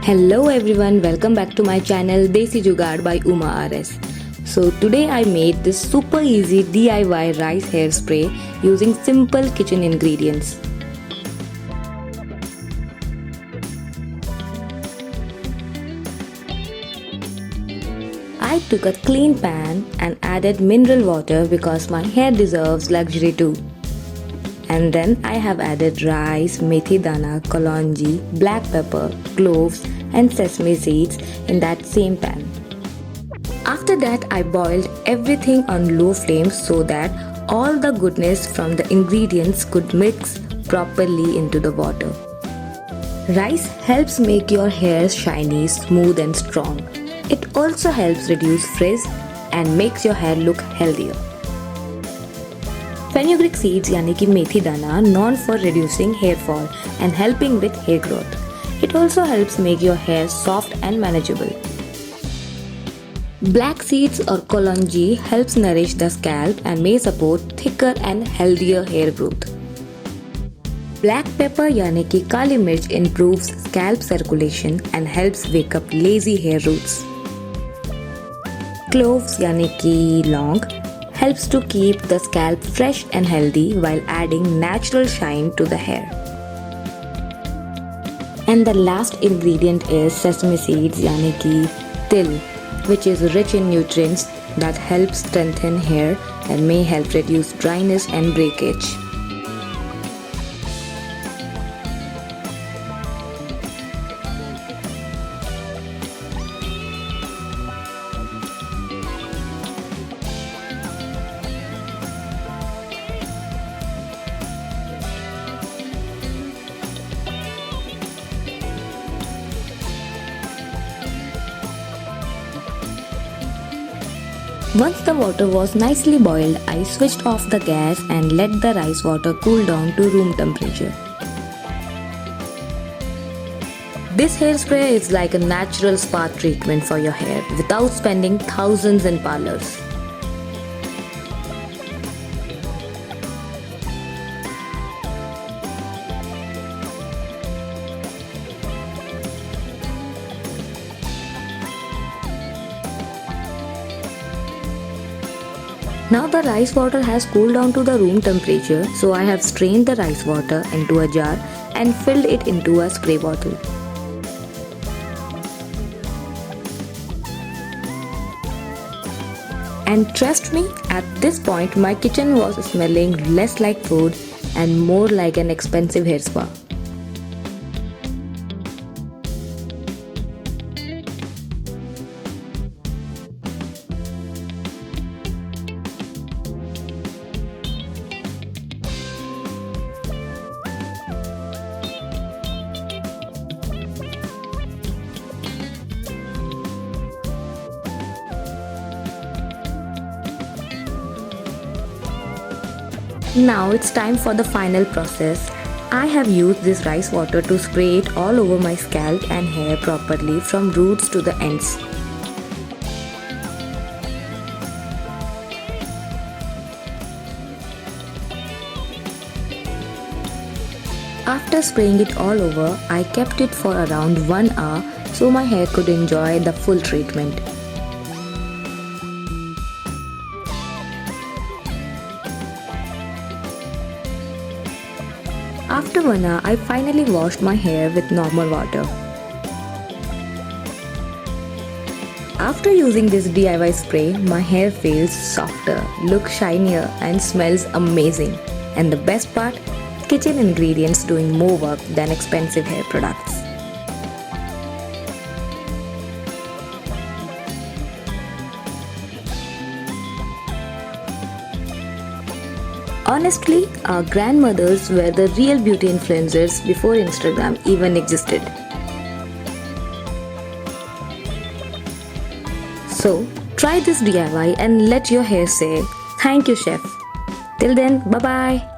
Hello everyone, welcome back to my channel Desi Jugaad by Uma RS. So today I made this super easy DIY rice hairspray using simple kitchen ingredients. I took a clean pan and added mineral water because my hair deserves luxury too. And then I have added rice, methi dana, kalonji, black pepper, cloves and sesame seeds in that same pan. After that I boiled everything on low flame so that all the goodness from the ingredients could mix properly into the water. Rice helps make your hair shiny, smooth and strong. It also helps reduce frizz and makes your hair look healthier. Fenugreek seeds यानी कि मेथी दाना known for reducing hair fall and helping with hair growth. It also helps make your hair soft and manageable. Black seeds or Kalonji helps nourish the scalp and may support thicker and healthier hair growth. Black pepper यानी कि काली मिर्च improves scalp circulation and helps wake up lazy hair roots. Cloves यानी कि लौंग helps to keep the scalp fresh and healthy while adding natural shine to the hair. And the last ingredient is sesame seeds यानी कि तिल, which is rich in nutrients that help strengthen hair and may help reduce dryness and breakage. Once the water was nicely boiled, I switched off the gas and let the rice water cool down to room temperature. This hairspray is like a natural spa treatment for your hair without spending thousands in parlors. Now the rice water has cooled down to the room temperature, so I have strained the rice water into a jar and filled it into a spray bottle. And trust me, at this point my kitchen was smelling less like food and more like an expensive hair spa. Now it's time for the final process. I have used this rice water to spray it all over my scalp and hair properly from roots to the ends. After spraying it all over, I kept it for around 1 hour so my hair could enjoy the full treatment. After 1 hour, I finally washed my hair with normal water. After using this DIY spray, my hair feels softer, looks shinier and smells amazing. And the best part, kitchen ingredients doing more work than expensive hair products. Honestly, our grandmothers were the real beauty influencers before Instagram even existed. So, try this DIY and let your hair say, "Thank you, chef." Till then, bye bye.